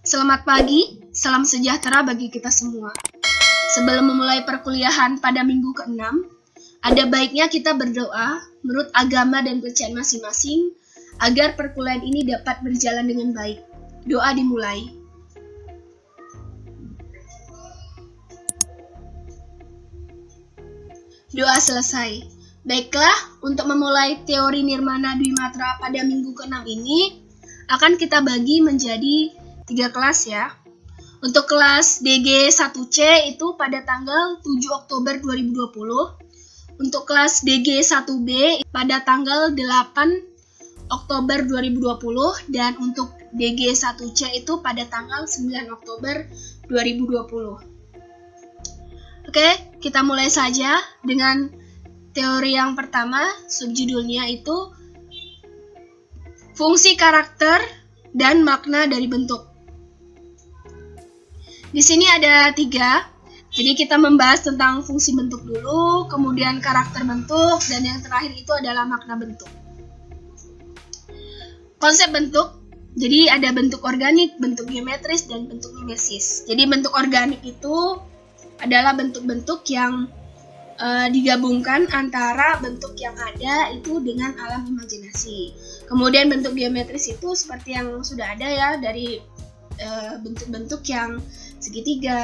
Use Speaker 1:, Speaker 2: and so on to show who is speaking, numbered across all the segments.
Speaker 1: Selamat pagi, salam sejahtera bagi kita semua. Sebelum memulai perkuliahan pada minggu ke-6, ada baiknya kita berdoa menurut agama dan kepercayaan masing-masing agar perkuliahan ini dapat berjalan dengan baik. Doa dimulai. Doa selesai. Baiklah, untuk memulai teori Nirmana Dwimatra pada minggu ke-6 ini, akan kita bagi menjadi 3 kelas ya. Untuk kelas DG 1C itu pada tanggal 7 Oktober 2020. Untuk kelas DG 1B pada tanggal 8 Oktober 2020. Dan untuk DG 1C itu pada tanggal 9 Oktober 2020. Oke, kita mulai saja dengan teori yang pertama, subjudulnya itu fungsi karakter dan makna dari bentuk. Di sini ada 3, jadi kita membahas tentang fungsi bentuk dulu, kemudian karakter bentuk, dan yang terakhir itu adalah makna bentuk. Konsep bentuk, jadi ada bentuk organik, bentuk geometris, dan bentuk mimesis. Jadi bentuk organik itu adalah bentuk-bentuk yang digabungkan antara bentuk yang ada itu dengan alam imajinasi. Kemudian bentuk geometris itu seperti yang sudah ada ya, dari bentuk-bentuk yang segitiga,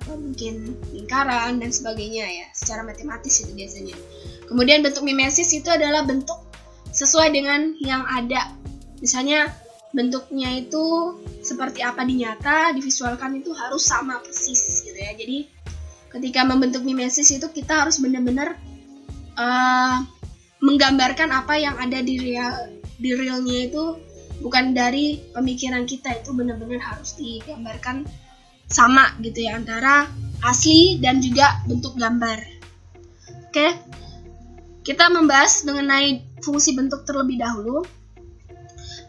Speaker 1: mungkin lingkaran dan sebagainya ya, secara matematis itu biasanya. Kemudian bentuk mimesis itu adalah bentuk sesuai dengan yang ada. Misalnya bentuknya itu seperti apa di nyata, divisualkan itu harus sama persis gitu ya. Jadi ketika membentuk mimesis itu kita harus benar-benar menggambarkan apa yang ada di realnya itu, bukan dari pemikiran kita, itu benar-benar harus digambarkan sama gitu ya, antara asli dan juga bentuk gambar. Oke, kita membahas mengenai fungsi bentuk terlebih dahulu.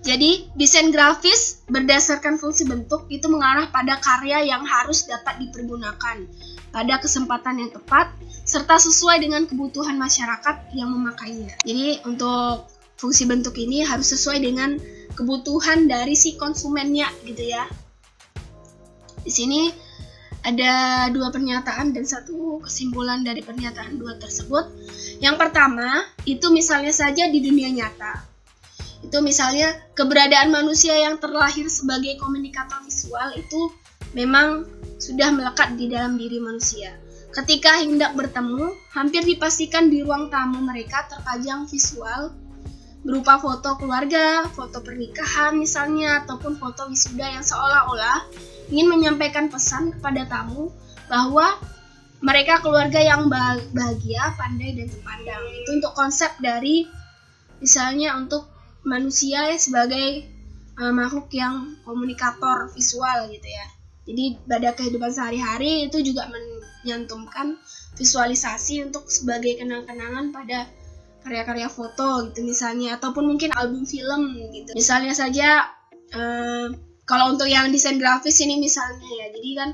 Speaker 1: Jadi, desain grafis berdasarkan fungsi bentuk itu mengarah pada karya yang harus dapat dipergunakan pada kesempatan yang tepat, serta sesuai dengan kebutuhan masyarakat yang memakainya. Jadi, untuk fungsi bentuk ini harus sesuai dengan kebutuhan dari si konsumennya gitu ya. Di sini ada 2 pernyataan dan 1 kesimpulan dari pernyataan 2 tersebut. Yang pertama, itu misalnya saja di dunia nyata. Itu misalnya keberadaan manusia yang terlahir sebagai komunikator visual itu memang sudah melekat di dalam diri manusia. Ketika hendak bertemu, hampir dipastikan di ruang tamu mereka terpajang visual berupa foto keluarga, foto pernikahan misalnya, ataupun foto wisuda yang seolah-olah ingin menyampaikan pesan kepada tamu bahwa mereka keluarga yang bahagia, pandai, dan terpandang. Itu untuk konsep dari misalnya untuk manusia sebagai makhluk yang komunikator visual gitu ya. Jadi pada kehidupan sehari-hari itu juga menyantumkan visualisasi untuk sebagai kenang-kenangan pada karya-karya foto gitu misalnya, ataupun mungkin album film gitu. Misalnya saja kalau untuk yang desain grafis ini misalnya ya, jadi kan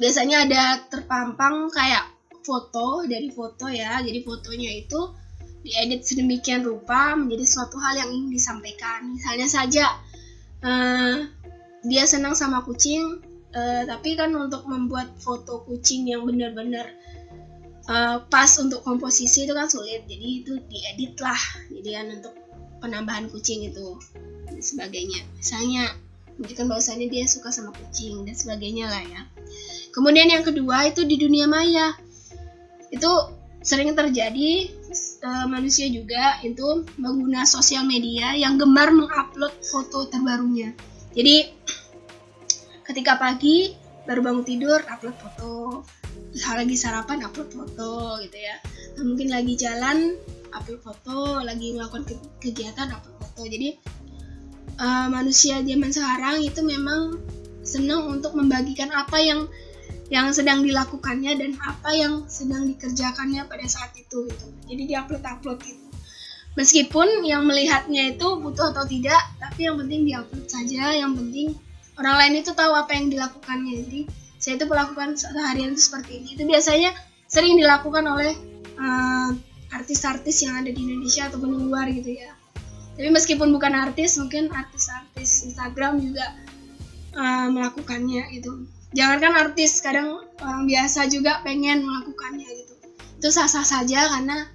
Speaker 1: biasanya ada terpampang kayak foto dari foto ya. Jadi fotonya itu diedit sedemikian rupa menjadi suatu hal yang ingin disampaikan. Misalnya saja dia senang sama kucing, tapi kan untuk membuat foto kucing yang benar-benar pas untuk komposisi itu kan sulit. Jadi itu diedit lah, jadi kan untuk penambahan kucing itu dan sebagainya. Misalnya menunjukkan bahwasannya dia suka sama kucing dan sebagainya lah ya. Kemudian yang kedua itu di dunia maya. Itu sering terjadi manusia juga itu mengguna sosial media yang gemar mengupload foto terbarunya. Jadi ketika pagi baru bangun tidur upload foto, lagi sarapan upload foto gitu ya. Nah, mungkin lagi jalan upload foto, lagi melakukan kegiatan upload foto. Jadi manusia zaman sekarang itu memang senang untuk membagikan apa yang sedang dilakukannya dan apa yang sedang dikerjakannya pada saat itu gitu. Jadi diupload gitu. Meskipun yang melihatnya itu butuh atau tidak, tapi yang penting diupload saja, yang penting orang lain itu tahu apa yang dilakukannya. Jadi saya itu melakukan seharian itu seperti ini. Itu biasanya sering dilakukan oleh artis-artis yang ada di Indonesia ataupun di luar gitu ya. Tapi meskipun bukan artis, mungkin artis-artis artis Instagram juga melakukannya gitu. Jangankan artis, kadang orang biasa juga pengen melakukannya gitu. Itu sah-sah saja karena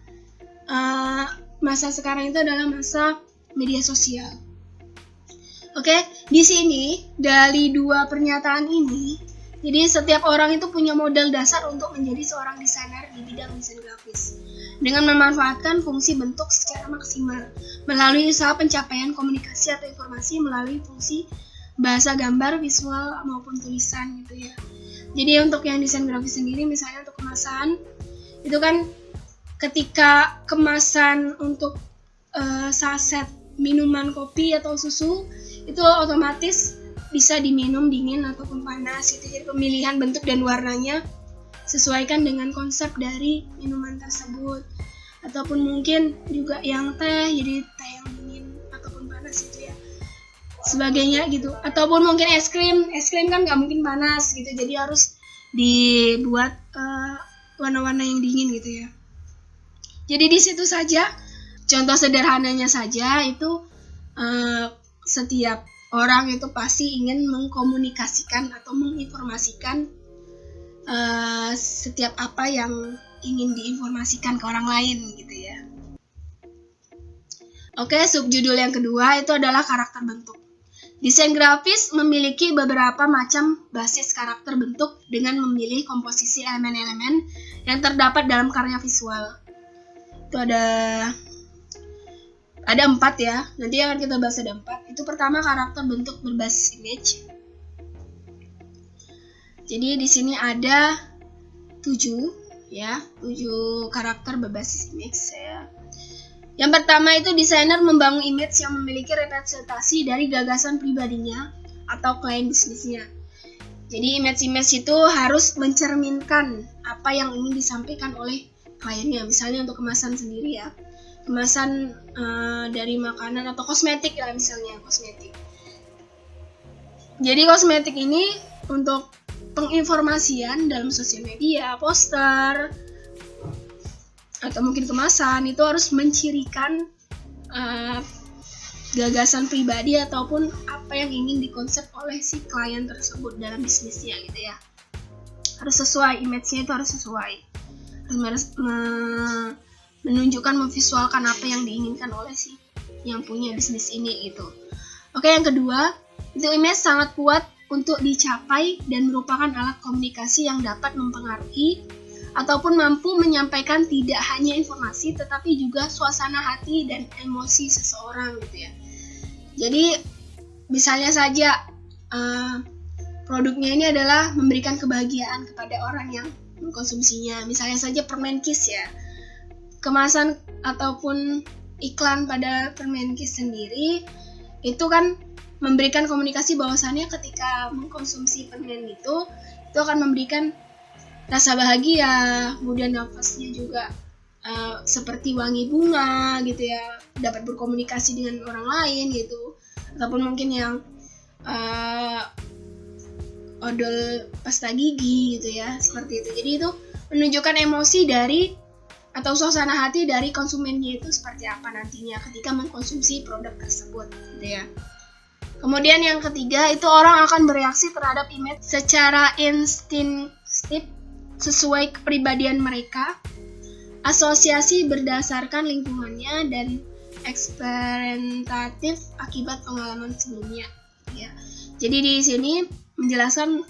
Speaker 1: masa sekarang itu adalah masa media sosial. Oke, di sini dari dua pernyataan ini, jadi setiap orang itu punya modal dasar untuk menjadi seorang desainer di bidang desain grafis dengan memanfaatkan fungsi bentuk secara maksimal melalui usaha pencapaian komunikasi atau informasi melalui fungsi bahasa gambar, visual maupun tulisan gitu ya. Jadi untuk yang desain grafis sendiri, misalnya untuk kemasan, itu kan ketika kemasan untuk saset minuman kopi atau susu itu otomatis bisa diminum dingin ataupun panas gitu. Jadi pemilihan bentuk dan warnanya sesuaikan dengan konsep dari minuman tersebut. Ataupun mungkin juga yang teh, jadi teh yang dingin ataupun panas gitu ya, sebagainya gitu. Ataupun mungkin es krim kan nggak mungkin panas gitu, jadi harus dibuat warna-warna yang dingin gitu ya. Jadi di situ saja, contoh sederhananya saja itu setiap orang itu pasti ingin mengkomunikasikan atau menginformasikan setiap apa yang ingin diinformasikan ke orang lain gitu ya. Oke, subjudul yang kedua itu adalah karakter bentuk. Desain grafis memiliki beberapa macam basis karakter bentuk dengan memilih komposisi elemen-elemen yang terdapat dalam karya visual. Itu ada 4 ya. Nanti akan kita bahas ada 4. Itu pertama karakter bentuk berbasis image. Jadi di sini ada 7 ya, 7 karakter berbasis image ya. Yang pertama itu desainer membangun image yang memiliki representasi dari gagasan pribadinya atau klien bisnisnya. Jadi image itu harus mencerminkan apa yang ingin disampaikan oleh kliennya. Misalnya untuk kemasan sendiri ya, kemasan dari makanan atau kosmetik lah, misalnya kosmetik. Jadi kosmetik ini untuk penginformasian dalam sosial media, poster, atau mungkin kemasan itu harus mencirikan gagasan pribadi ataupun apa yang ingin dikonsep oleh si klien tersebut dalam bisnisnya gitu ya. Harus sesuai, image-nya itu harus sesuai. Harus menunjukkan, memvisualkan apa yang diinginkan oleh si yang punya bisnis ini gitu. Oke, yang kedua, itu image sangat kuat untuk dicapai dan merupakan alat komunikasi yang dapat mempengaruhi ataupun mampu menyampaikan tidak hanya informasi tetapi juga suasana hati dan emosi seseorang gitu ya. Jadi misalnya saja produknya ini adalah memberikan kebahagiaan kepada orang yang mengkonsumsinya. Misalnya saja permen Kiss ya. Kemasan ataupun iklan pada permen Kiss sendiri itu kan memberikan komunikasi bahwasannya ketika mengkonsumsi permen itu akan memberikan rasa bahagia, kemudian nafasnya juga seperti wangi bunga gitu ya, dapat berkomunikasi dengan orang lain gitu, ataupun mungkin yang odol pasta gigi gitu ya, seperti itu. Jadi itu menunjukkan emosi dari atau suasana hati dari konsumennya itu seperti apa nantinya ketika mengkonsumsi produk tersebut gitu ya. Kemudian yang ketiga itu orang akan bereaksi terhadap image secara instinktif sesuai kepribadian mereka, asosiasi berdasarkan lingkungannya, dan eksperimentatif akibat pengalaman sebelumnya. Ya. Jadi di sini menjelaskan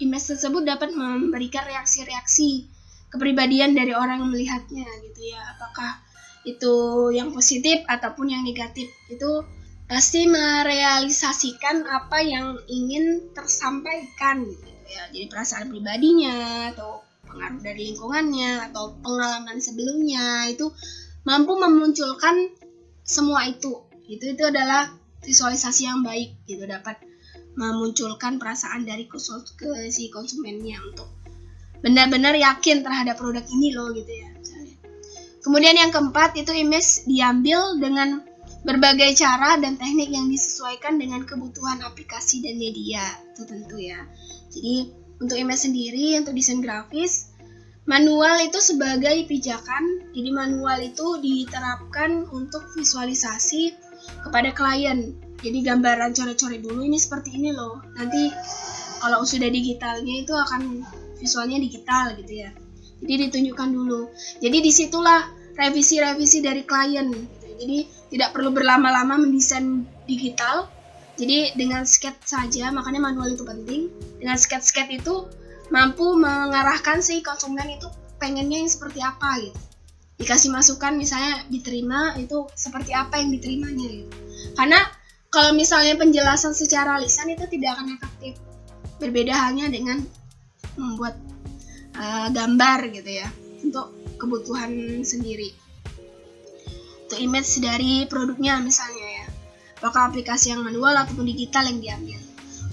Speaker 1: image tersebut dapat memberikan reaksi-reaksi kepribadian dari orang yang melihatnya gitu ya. Apakah itu yang positif ataupun yang negatif, itu pasti merealisasikan apa yang ingin tersampaikan gitu ya. Jadi perasaan pribadinya atau pengaruh dari lingkungannya atau pengalaman sebelumnya itu mampu memunculkan semua itu. Itu adalah visualisasi yang baik gitu, dapat memunculkan perasaan dari si konsumennya untuk benar-benar yakin terhadap produk ini loh gitu ya misalnya. Kemudian yang keempat itu image diambil dengan berbagai cara dan teknik yang disesuaikan dengan kebutuhan aplikasi dan media tertentu ya. Jadi untuk image sendiri, untuk desain grafis, manual itu sebagai pijakan. Jadi manual itu diterapkan untuk visualisasi kepada klien Jadi gambaran coret-coret dulu, ini seperti ini loh. Nanti kalau sudah digitalnya itu akan visualnya digital gitu ya. Jadi ditunjukkan dulu. Jadi disitulah revisi-revisi dari klien. Jadi tidak perlu berlama-lama mendesain digital. Jadi dengan sketch saja, makanya manual itu penting. Dengan sketch itu mampu mengarahkan si konsumen itu pengennya yang seperti apa gitu. Dikasih masukan misalnya diterima itu seperti apa yang diterimanya gitu. Karena kalau misalnya penjelasan secara lisan itu tidak akan efektif. Berbeda halnya dengan membuat gambar gitu ya untuk kebutuhan sendiri. Untuk image dari produknya misalnya ya. Apakah aplikasi yang manual ataupun digital yang diambil.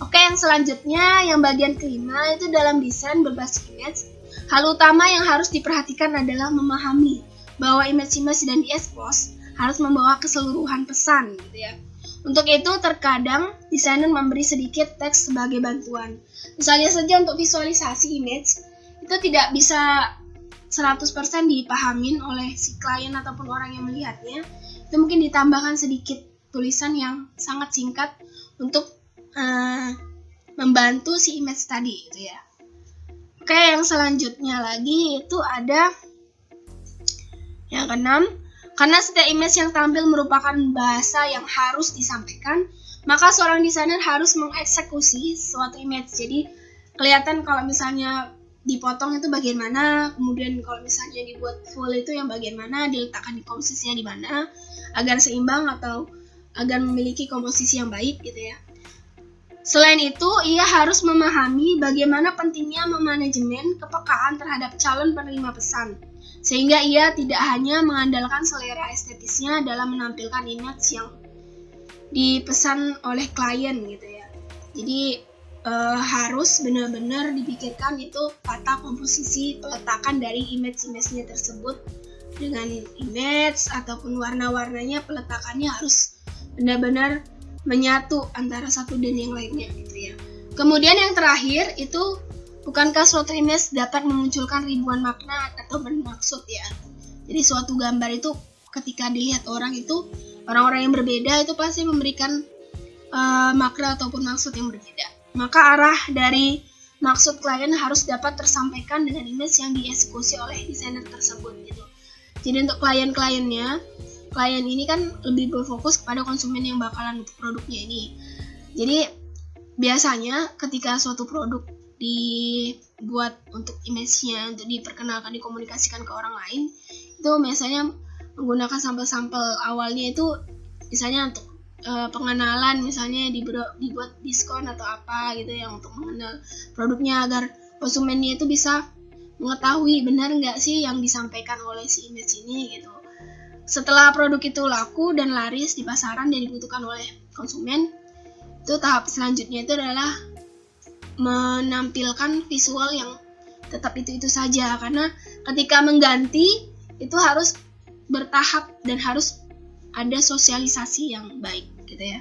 Speaker 1: Oke, yang selanjutnya yang bagian kelima itu dalam desain berbasis image. Hal utama yang harus diperhatikan adalah memahami bahwa image-image dan di-expose harus membawa keseluruhan pesan gitu ya. Untuk itu terkadang desainer memberi sedikit teks sebagai bantuan. Misalnya saja untuk visualisasi image itu tidak bisa 100% dipahamin oleh si klien ataupun orang yang melihatnya. Itu mungkin ditambahkan sedikit tulisan yang sangat singkat untuk membantu si image tadi gitu ya. Oke, yang selanjutnya lagi itu ada yang keenam. Karena setiap image yang tampil merupakan bahasa yang harus disampaikan, maka seorang desainer harus mengeksekusi suatu image. Jadi kelihatan kalau misalnya dipotong itu bagian mana, kemudian kalau misalnya dibuat full itu yang bagian mana, diletakkan di komposisinya di mana, agar seimbang atau agar memiliki komposisi yang baik gitu ya. Selain itu, ia harus memahami bagaimana pentingnya memanajemen kepekaan terhadap calon penerima pesan. Sehingga ia tidak hanya mengandalkan selera estetisnya dalam menampilkan image yang dipesan oleh klien gitu ya. Jadi harus benar-benar dipikirkan itu tata komposisi peletakan dari image-nya tersebut dengan image ataupun warna-warnanya, peletakannya harus benar-benar menyatu antara satu dan yang lainnya gitu ya. Kemudian yang terakhir itu, bukankah suatu image dapat memunculkan ribuan makna atau bermaksud ya. Jadi suatu gambar itu ketika dilihat orang itu, orang-orang yang berbeda itu pasti memberikan makna ataupun maksud yang berbeda. Maka arah dari maksud klien harus dapat tersampaikan dengan image yang dieksekusi oleh desainer tersebut gitu. Jadi untuk klien-kliennya, klien ini kan lebih berfokus kepada konsumen yang bakalan untuk produknya ini. Jadi biasanya ketika suatu produk dibuat untuk image-nya untuk diperkenalkan, dikomunikasikan ke orang lain, itu biasanya menggunakan sampel-sampel awalnya itu misalnya untuk pengenalan, misalnya dibuat diskon atau apa gitu yang untuk mengenal produknya agar konsumennya itu bisa mengetahui benar nggak sih yang disampaikan oleh si image ini gitu. Setelah produk itu laku dan laris di pasaran dan dibutuhkan oleh konsumen, itu tahap selanjutnya itu adalah menampilkan visual yang tetap itu saja, karena ketika mengganti itu harus bertahap dan harus ada sosialisasi yang baik gitu ya.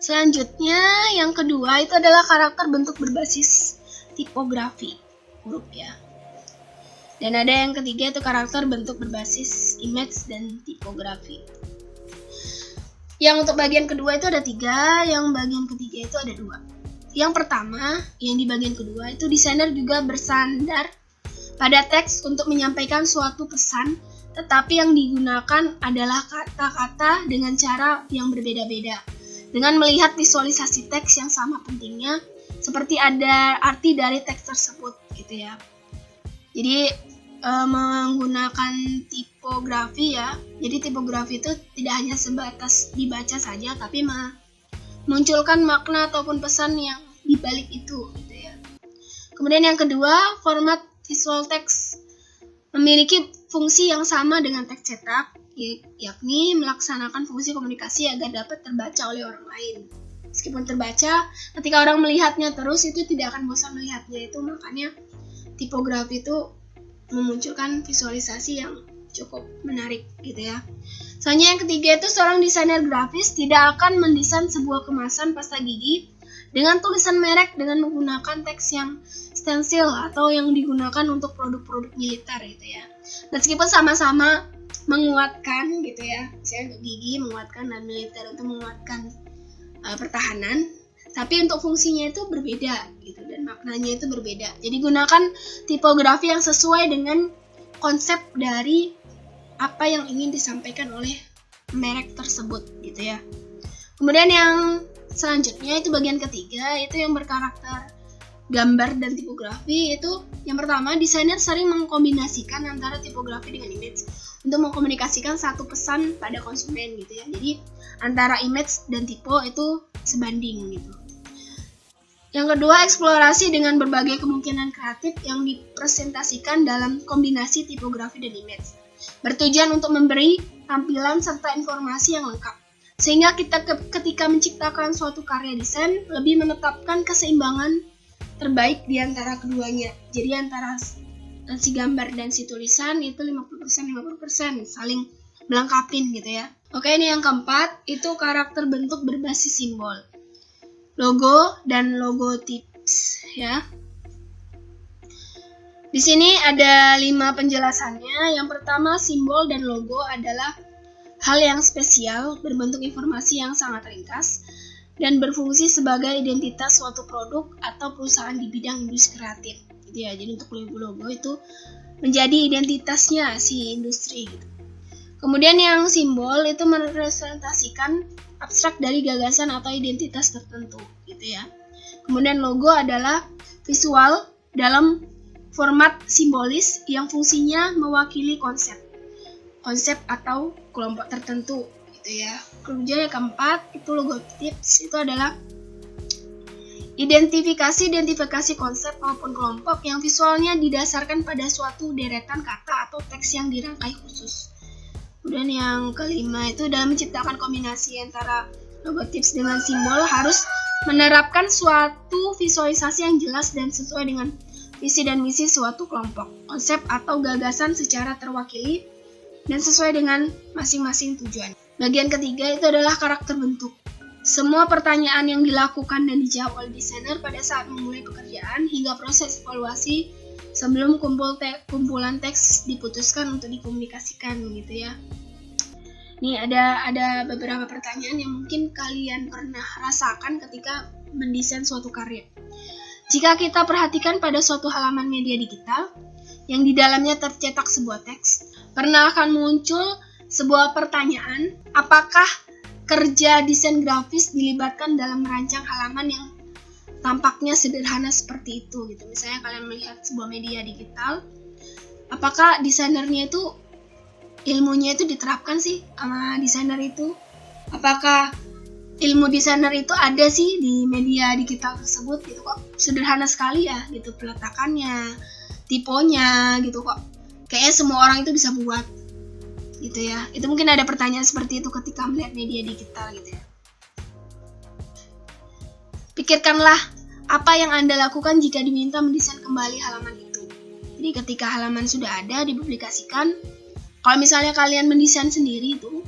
Speaker 1: Selanjutnya yang kedua itu adalah karakter bentuk berbasis tipografi huruf ya. Dan ada yang ketiga itu karakter bentuk berbasis image dan tipografi. Yang untuk bagian kedua itu ada 3, yang bagian ketiga itu ada 2. Yang pertama, yang di bagian kedua itu desainer juga bersandar pada teks untuk menyampaikan suatu pesan, tetapi yang digunakan adalah kata-kata dengan cara yang berbeda-beda. Dengan melihat visualisasi teks yang sama pentingnya, seperti ada arti dari teks tersebut gitu ya. Jadi menggunakan tipografi ya. Jadi tipografi itu tidak hanya sebatas dibaca saja, tapi memunculkan makna ataupun pesan yang dibalik itu gitu ya. Kemudian yang kedua, format visual text memiliki fungsi yang sama dengan teks cetak, yakni melaksanakan fungsi komunikasi agar dapat terbaca oleh orang lain. Meskipun terbaca, ketika orang melihatnya terus itu tidak akan bosan melihatnya, itu makanya tipografi itu memunculkan visualisasi yang cukup menarik gitu ya. Selanjutnya yang ketiga itu seorang desainer grafis tidak akan mendesain sebuah kemasan pasta gigi dengan tulisan merek dengan menggunakan teks yang stensil atau yang digunakan untuk produk-produk militer gitu ya. Meskipun sama-sama menguatkan gitu ya, misalnya untuk gigi menguatkan dan militer untuk menguatkan pertahanan, tapi untuk fungsinya itu berbeda gitu dan maknanya itu berbeda. Jadi gunakan tipografi yang sesuai dengan konsep dari apa yang ingin disampaikan oleh merek tersebut gitu ya. Kemudian yang selanjutnya itu bagian ketiga, itu yang berkarakter gambar dan tipografi. Itu yang pertama, desainer sering mengkombinasikan antara tipografi dengan image untuk mengkomunikasikan satu pesan pada konsumen gitu ya. Jadi antara image dan tipe itu sebanding gitu. Yang kedua, eksplorasi dengan berbagai kemungkinan kreatif yang dipresentasikan dalam kombinasi tipografi dan image, bertujuan untuk memberi tampilan serta informasi yang lengkap, sehingga kita ketika menciptakan suatu karya desain lebih menetapkan keseimbangan terbaik di antara keduanya. Jadi antara si gambar dan si tulisan itu 50% saling melengkapin gitu ya. Oke, ini yang keempat, itu karakter bentuk berbasis simbol, logo dan logotips ya. Di sini ada 5 penjelasannya. Yang pertama, simbol dan logo adalah hal yang spesial, berbentuk informasi yang sangat ringkas, dan berfungsi sebagai identitas suatu produk atau perusahaan di bidang industri kreatif gitu ya. Jadi untuk logo itu menjadi identitasnya si industri gitu. Kemudian yang simbol itu merepresentasikan abstrak dari gagasan atau identitas tertentu gitu ya. Kemudian logo adalah visual dalam format simbolis yang fungsinya mewakili konsep atau kelompok tertentu gitu ya. Kemudian yang keempat itu logotips, itu adalah identifikasi konsep maupun kelompok yang visualnya didasarkan pada suatu deretan kata atau teks yang dirangkai khusus. Kemudian yang kelima itu dalam menciptakan kombinasi antara logotips dengan simbol harus menerapkan suatu visualisasi yang jelas dan sesuai dengan visi dan misi suatu kelompok, konsep atau gagasan secara terwakili dan sesuai dengan masing-masing tujuan. Bagian ketiga itu adalah karakter bentuk. Semua pertanyaan yang dilakukan dan dijawab oleh desainer pada saat memulai pekerjaan hingga proses evaluasi sebelum kumpulan teks diputuskan untuk dikomunikasikan gitu ya. Nih ada beberapa pertanyaan yang mungkin kalian pernah rasakan ketika mendesain suatu karya. Jika kita perhatikan pada suatu halaman media digital yang di dalamnya tercetak sebuah teks, pernah akan muncul sebuah pertanyaan, apakah kerja desain grafis dilibatkan dalam merancang halaman yang tampaknya sederhana seperti itu gitu. Misalnya kalian melihat sebuah media digital, apakah desainernya itu ilmunya itu diterapkan sih sama desainer itu? Apakah ilmu desainer itu ada sih di media digital tersebut gitu? Kok sederhana sekali ya gitu peletakannya, tipenya gitu, kok kayaknya semua orang itu bisa buat gitu ya. Itu mungkin ada pertanyaan seperti itu ketika melihat media digital gitu ya. Pikirkanlah apa yang Anda lakukan jika diminta mendesain kembali halaman itu. Jadi ketika halaman sudah ada dipublikasikan, kalau misalnya kalian mendesain sendiri itu,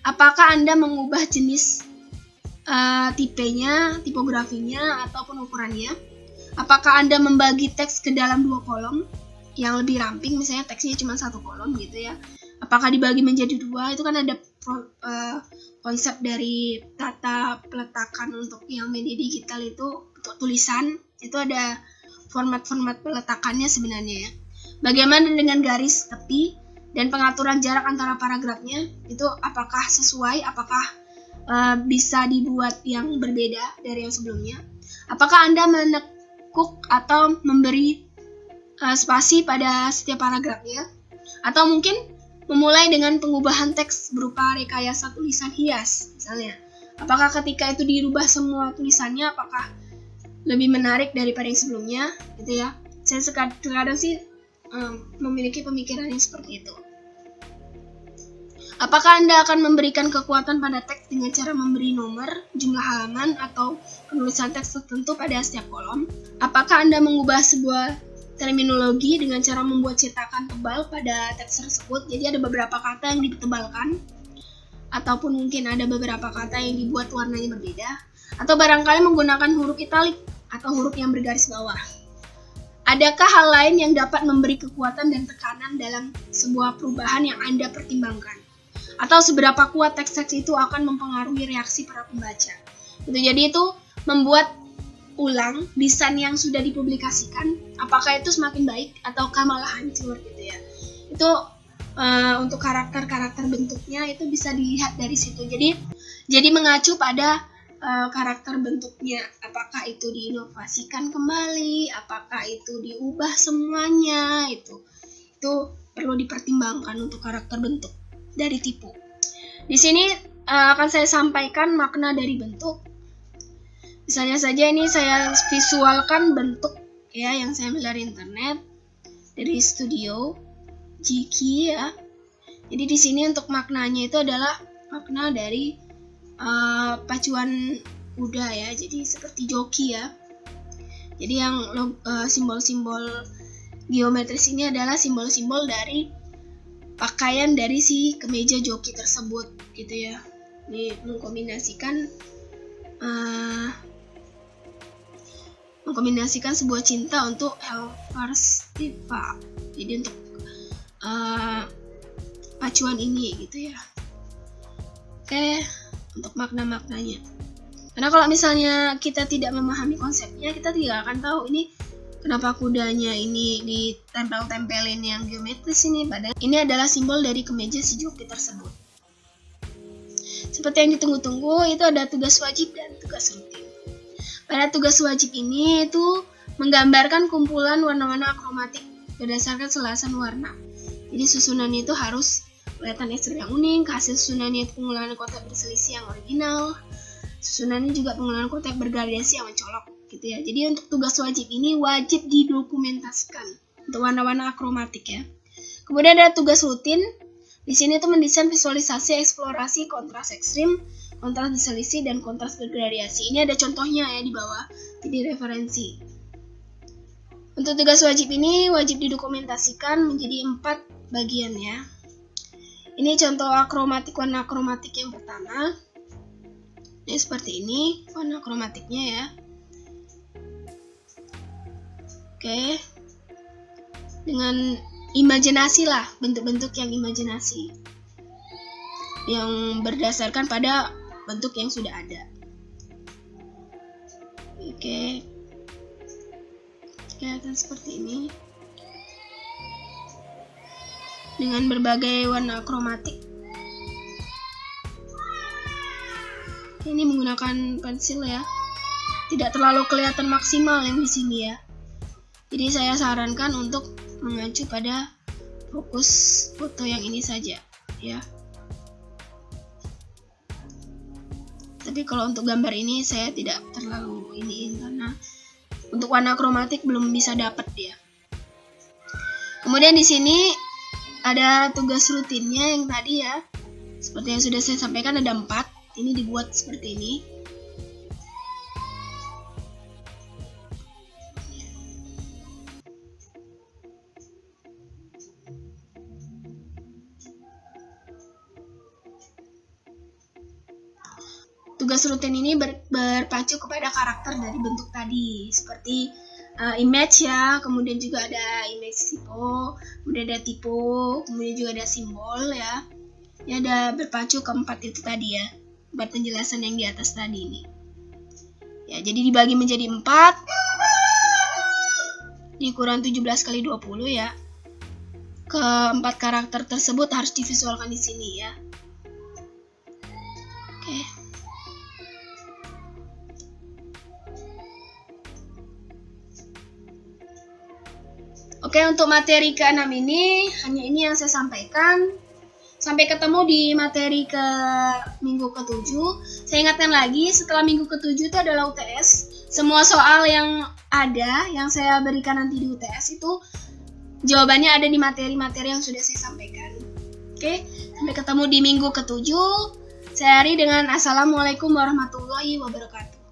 Speaker 1: apakah Anda mengubah jenis tipenya, tipografinya ataupun ukurannya? Apakah Anda membagi teks ke dalam 2 kolom yang lebih ramping, misalnya teksnya cuma 1 kolom gitu ya? Apakah dibagi menjadi 2? Itu kan ada konsep dari tata peletakan untuk yang media digital itu, untuk tulisan itu ada format-format peletakannya sebenarnya ya. Bagaimana dengan garis tepi dan pengaturan jarak antara paragrafnya, itu apakah sesuai, apakah bisa dibuat yang berbeda dari yang sebelumnya? Apakah Anda menekuk atau memberi spasi pada setiap paragrafnya? Atau mungkin memulai dengan pengubahan teks berupa rekayasa tulisan hias misalnya. Apakah ketika itu dirubah semua tulisannya, apakah lebih menarik daripada yang sebelumnya gitu ya? Saya terkadang sih memiliki pemikiran yang seperti itu. Apakah Anda akan memberikan kekuatan pada teks dengan cara memberi nomor, jumlah halaman, atau penulisan teks tertentu pada setiap kolom? Apakah Anda mengubah sebuah terminologi dengan cara membuat cetakan tebal pada teks tersebut? Jadi ada beberapa kata yang ditebalkan, ataupun mungkin ada beberapa kata yang dibuat warnanya berbeda, atau barangkali menggunakan huruf italik atau huruf yang bergaris bawah. adakah hal lain yang dapat memberi kekuatan dan tekanan dalam sebuah perubahan yang Anda pertimbangkan? Atau seberapa kuat teks-teks itu akan mempengaruhi reaksi para pembaca? Jadi itu membuat ulang desain yang sudah dipublikasikan, apakah itu semakin baik ataukah malah hancur gitu ya. Itu untuk karakter-karakter bentuknya itu bisa dilihat dari situ. Jadi mengacu pada karakter bentuknya, apakah itu diinovasikan kembali, apakah itu diubah semuanya, itu perlu dipertimbangkan untuk karakter bentuk dari tipu. Di sini akan saya sampaikan makna dari bentuk. Misalnya saja ini saya visualkan bentuk ya yang saya ambil dari internet, dari Studio Jiki ya. Jadi di sini untuk maknanya itu adalah makna dari pacuan kuda ya. Jadi seperti joki ya. Jadi yang simbol-simbol geometris ini adalah simbol-simbol dari pakaian dari si kemeja joki tersebut gitu ya. Ini mengkombinasikan sebuah cinta untuk Helferstiva. Jadi untuk pacuan ini gitu ya. Oke, untuk makna-maknanya. Karena kalau misalnya kita tidak memahami konsepnya, kita tidak akan tahu ini kenapa kudanya ini ditempel-tempelin yang geometris ini, padahal ini adalah simbol dari kemeja si joki tersebut. Seperti yang ditunggu-tunggu, itu ada tugas wajib dan tugas rutin. Pada tugas wajib ini itu menggambarkan kumpulan warna-warna akromatik berdasarkan selasan warna. Jadi susunannya itu harus kelihatan ekstrim yang unik, hasil susunannya itu penggunaan kotak berselisih yang original, susunannya juga penggunaan kotak bergradasi yang mencolok gitu ya. Jadi untuk tugas wajib ini wajib didokumentasikan untuk warna-warna akromatik ya. Kemudian ada tugas rutin. Di sini tuh mendesain visualisasi eksplorasi kontras ekstrim, kontras berselisih, dan kontras bergradasi. Ini ada contohnya ya di bawah, jadi referensi. Untuk tugas wajib ini wajib didokumentasikan menjadi 4 bagian ya. Ini contoh warna akromatik yang pertama. Ini seperti ini warna akromatiknya ya. Oke. Dengan imajinasi lah, bentuk-bentuk yang imajinasi yang berdasarkan pada bentuk yang sudah ada. Oke. Kelihatan seperti ini dengan berbagai warna kromatik. Ini menggunakan pensil ya, tidak terlalu kelihatan maksimal yang di sini ya. Jadi saya sarankan untuk mengacu pada fokus foto yang ini saja ya. Tapi kalau untuk gambar ini saya tidak terlalu iniin karena untuk warna kromatik belum bisa dapat dia. Kemudian di sini ada tugas rutinnya yang tadi ya. Seperti yang sudah saya sampaikan ada 4. Ini dibuat seperti ini. Tugas rutin ini berpacu kepada karakter dari bentuk tadi, seperti image ya, kemudian juga ada image typo, kemudian ada typo, kemudian juga ada simbol ya. Ini ada berpacu ke 4 itu tadi ya, 4 penjelasan yang di atas tadi ini. Ya, jadi dibagi menjadi 4, dikurang 17 kali 20 ya. Keempat karakter tersebut harus divisualkan di sini ya. Oke. Oke, untuk materi ke-6 ini hanya ini yang saya sampaikan. Sampai ketemu di materi ke minggu ke-7. Saya ingatkan lagi, setelah minggu ke-7 itu adalah UTS. Semua soal yang ada, yang saya berikan nanti di UTS itu jawabannya ada di materi-materi yang sudah saya sampaikan. Oke, sampai ketemu di minggu ke-7. Saya Ari dengan Assalamualaikum warahmatullahi wabarakatuh.